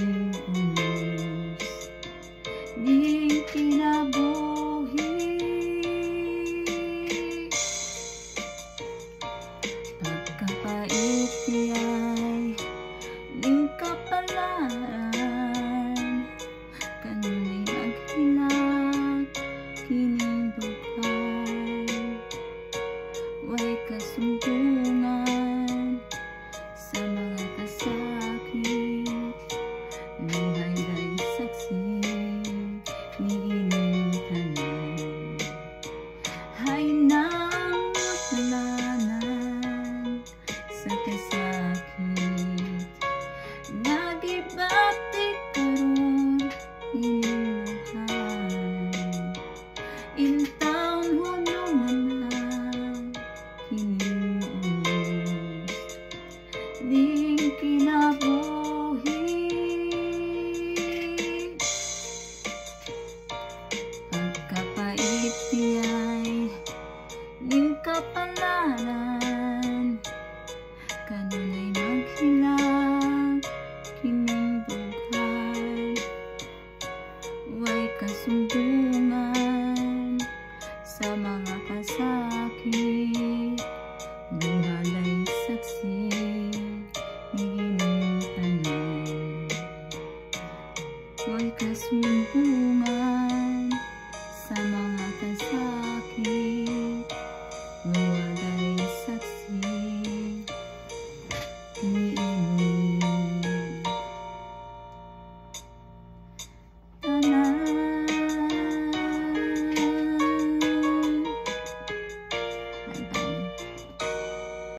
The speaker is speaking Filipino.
gining unos, di kinabuhi. Pagkapait ay ning kapalaran, kanunay naghilag kining dughan. Way kasumbungan sa mga kasakit, linghay-day saksi ni ining tanan. Hay nang mutlanan sa kasakit, nagibatik karon ining luhan. Iltaon hunungan kining unos, di kinabuhi. Pagkapait ay ning kapalaran, kanunay naghilag kining dughan. Way kasumbungan sa mga kasakit, linghalay saksi ni ining tanan. Way kasumbungan sa mga kasakit,